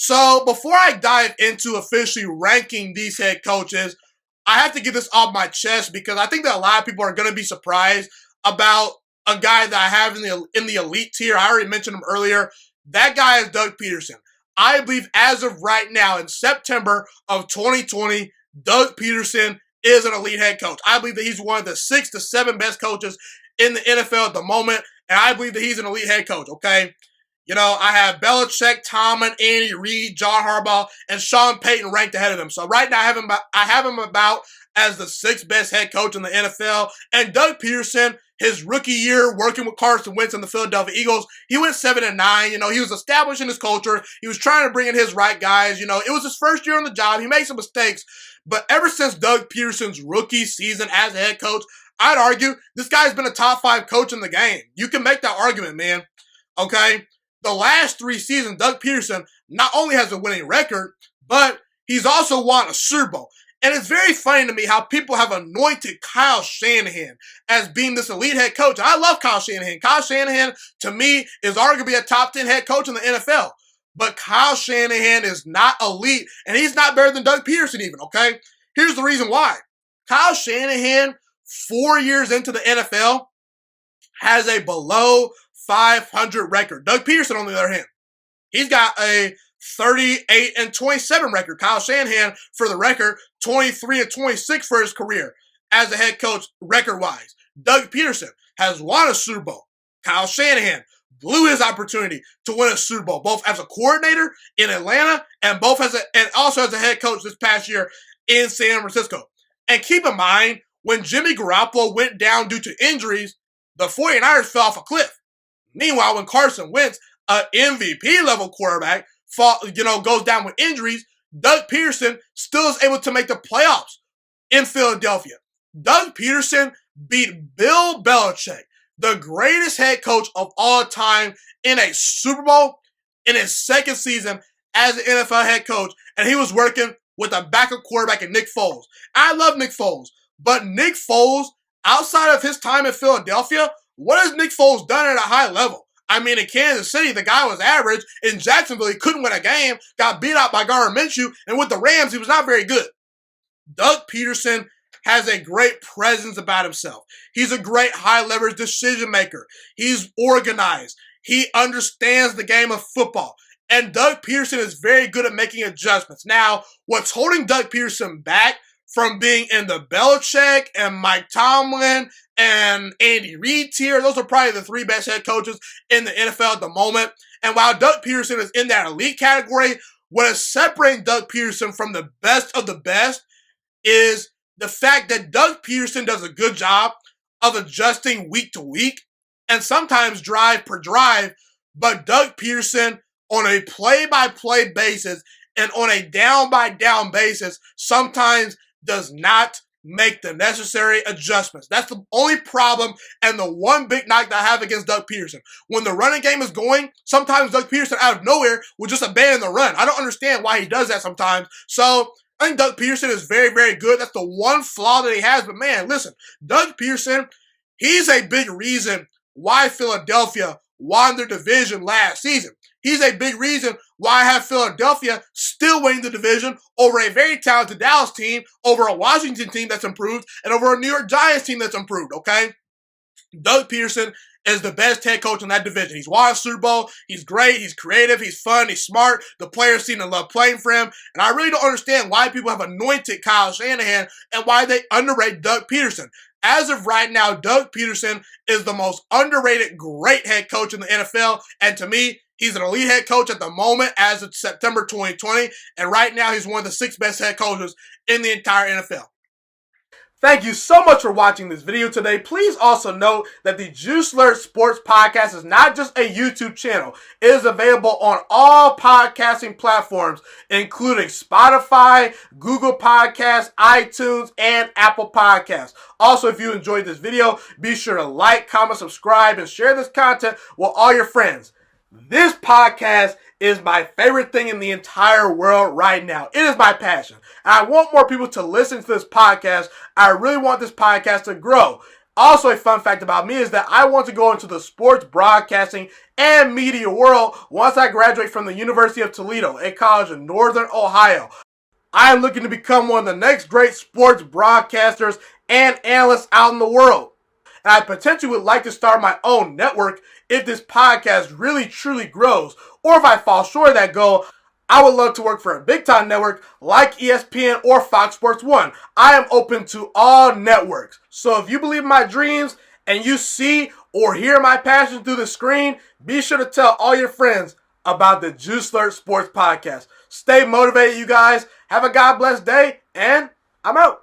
So before I dive into officially ranking these head coaches, I have to get this off my chest because I think that a lot of people are going to be surprised about a guy that I have in the elite tier. I already mentioned him earlier. That guy is Doug Pederson. I believe as of right now in September of 2020, Doug Pederson is an elite head coach. I believe that he's one of the 6 to 7 best coaches in the NFL at the moment, and I believe that he's an elite head coach, okay? You know, I have Belichick, Tomlin, Andy Reid, John Harbaugh, and Sean Payton ranked ahead of him. So right now I have him about as the 6th best head coach in the NFL. And Doug Pederson, his rookie year working with Carson Wentz and the Philadelphia Eagles, he went 7-9. You know, he was establishing his culture. He was trying to bring in his right guys. You know, it was his first year on the job. He made some mistakes. But ever since Doug Pederson's rookie season as a head coach, I'd argue this guy's been a top 5 coach in the game. You can make that argument, man. Okay? The last 3 seasons, Doug Pederson not only has a winning record, but he's also won a Super Bowl. And it's very funny to me how people have anointed Kyle Shanahan as being this elite head coach. And I love Kyle Shanahan. Kyle Shanahan, to me, is arguably a top 10 head coach in the NFL. But Kyle Shanahan is not elite, and he's not better than Doug Pederson even, okay? Here's the reason why. Kyle Shanahan, 4 years into the NFL, has a below 500 record. Doug Pederson, on the other hand, he's got a 38-27 record. Kyle Shanahan, for the record, 23-26 for his career as a head coach record-wise. Doug Pederson has won a Super Bowl. Kyle Shanahan blew his opportunity to win a Super Bowl, both as a coordinator in Atlanta and also as a head coach this past year in San Francisco. And keep in mind, when Jimmy Garoppolo went down due to injuries, the 49ers fell off a cliff. Meanwhile, when Carson Wentz, an MVP-level quarterback, goes down with injuries, Doug Pederson still is able to make the playoffs in Philadelphia. Doug Pederson beat Bill Belichick, the greatest head coach of all time, in a Super Bowl in his 2nd season as an NFL head coach, and he was working with a backup quarterback in Nick Foles. I love Nick Foles, but Nick Foles, outside of his time in Philadelphia, what has Nick Foles done at a high level? I mean, in Kansas City, the guy was average. In Jacksonville, he couldn't win a game, got beat out by Gardner Minshew, and with the Rams, he was not very good. Doug Pederson has a great presence about himself. He's a great high-leverage decision maker. He's organized. He understands the game of football. And Doug Pederson is very good at making adjustments. Now, what's holding Doug Pederson back from being in the Belichick and Mike Tomlin and Andy Reid tier, those are probably the 3 best head coaches in the NFL at the moment. And while Doug Pederson is in that elite category, what is separating Doug Pederson from the best of the best is the fact that Doug Pederson does a good job of adjusting week to week and sometimes drive per drive, but Doug Pederson, on a play-by-play basis and on a down-by-down basis, sometimes does not make the necessary adjustments. That's the only problem and the one big knock that I have against Doug Pederson. When the running game is going, sometimes Doug Pederson out of nowhere will just abandon the run. I don't understand why he does that sometimes. So I think Doug Pederson is very, very good. That's the one flaw that he has. But man, listen, Doug Pederson, he's a big reason why Philadelphia won their division last season. He's a big reason why I have Philadelphia still winning the division over a very talented Dallas team, over a Washington team that's improved, and over a New York Giants team that's improved, okay? Doug Pederson is the best head coach in that division. He's won a Super Bowl. He's great. He's creative. He's fun. He's smart. The players seem to love playing for him. And I really don't understand why people have anointed Kyle Shanahan and why they underrate Doug Pederson. As of right now, Doug Pederson is the most underrated great head coach in the NFL. And to me, he's an elite head coach at the moment as of September 2020. And right now, he's one of the 6 best head coaches in the entire NFL. Thank you so much for watching this video today. Please also note that the Juice Alert Sports Podcast is not just a YouTube channel. It is available on all podcasting platforms, including Spotify, Google Podcasts, iTunes, and Apple Podcasts. Also, if you enjoyed this video, be sure to like, comment, subscribe, and share this content with all your friends. This podcast is my favorite thing in the entire world right now. It is my passion. And I want more people to listen to this podcast. I really want this podcast to grow. Also, a fun fact about me is that I want to go into the sports broadcasting and media world once I graduate from the University of Toledo, a college in Northern Ohio. I am looking to become one of the next great sports broadcasters and analysts out in the world. And I potentially would like to start my own network if this podcast really truly grows. Or if I fall short of that goal, I would love to work for a big time network like ESPN or Fox Sports 1. I am open to all networks. So if you believe in my dreams and you see or hear my passion through the screen, be sure to tell all your friends about the Juice Alert Sports Podcast. Stay motivated, you guys. Have a God bless day, and I'm out.